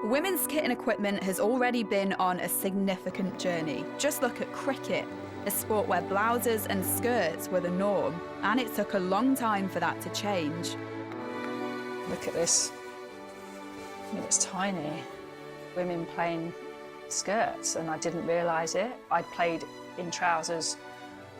Women's kit and equipment has already been on a significant journey. Just look at cricket, a sport where blouses and skirts were the norm, and it took a long time for that to change. Look at this. I mean, it's tiny. Women playing skirts, and I didn't realise it. I'd played in trousers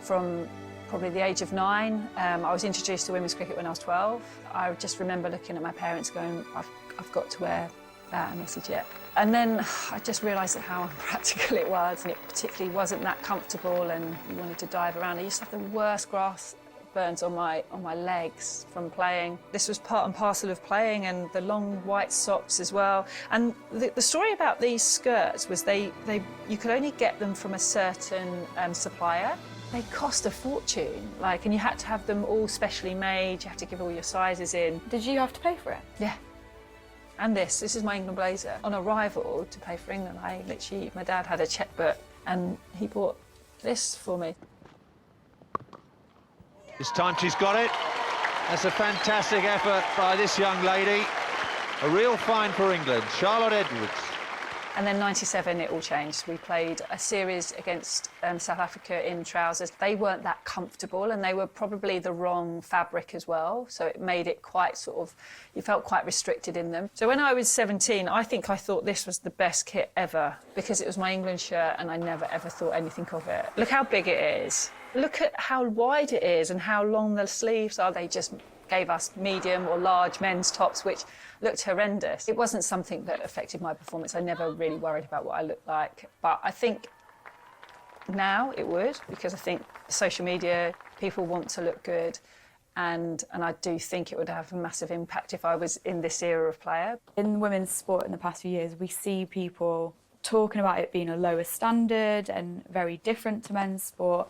from probably the age of 9. I was introduced to women's cricket when I was 12. I just remember looking at my parents going, I've got to wear that, and they said, yeah. And then I just realised how unpractical it was, and it particularly wasn't that comfortable, and you wanted to dive around. I used to have the worst grass burns on my legs from playing. This was part and parcel of playing, and the long white socks as well. And the story about these skirts was you could only get them from a certain supplier. They cost a fortune, and you had to have them all specially made. You had to give all your sizes in. Did you have to pay for it? Yeah. And this is my England blazer. On arrival to play for England, my dad had a checkbook and he bought this for me. This time she's got it. That's a fantastic effort by this young lady. A real find for England, Charlotte Edwards. And then 97, it all changed. We played a series against South Africa in trousers. They weren't that comfortable, and they were probably the wrong fabric as well. So it made it quite you felt quite restricted in them. So when I was 17, I thought this was the best kit ever, because it was my England shirt and I never ever thought anything of it. Look how big it is. Look at how wide it is and how long the sleeves are. They just gave us medium or large men's tops, which looked horrendous. It wasn't something that affected my performance. I never really worried about what I looked like. But I think now it would, because I think social media, people want to look good. And I do think it would have a massive impact if I was in this era of player. In women's sport in the past few years, we see people talking about it being a lower standard and very different to men's sport.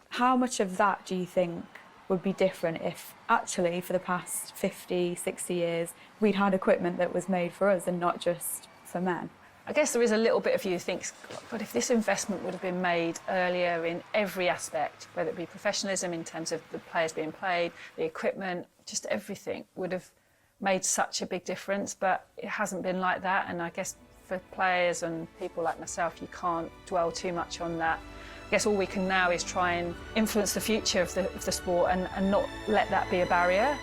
How much of that do you think would be different if actually for the past 50, 60 years we'd had equipment that was made for us and not just for men? I guess there is a little bit of you who thinks, but if this investment would have been made earlier in every aspect, whether it be professionalism in terms of the players being played, the equipment, just everything would have made such a big difference, but it hasn't been like that. And I guess for players and people like myself, you can't dwell too much on that. I guess all we can now is try and influence the future of the sport and not let that be a barrier.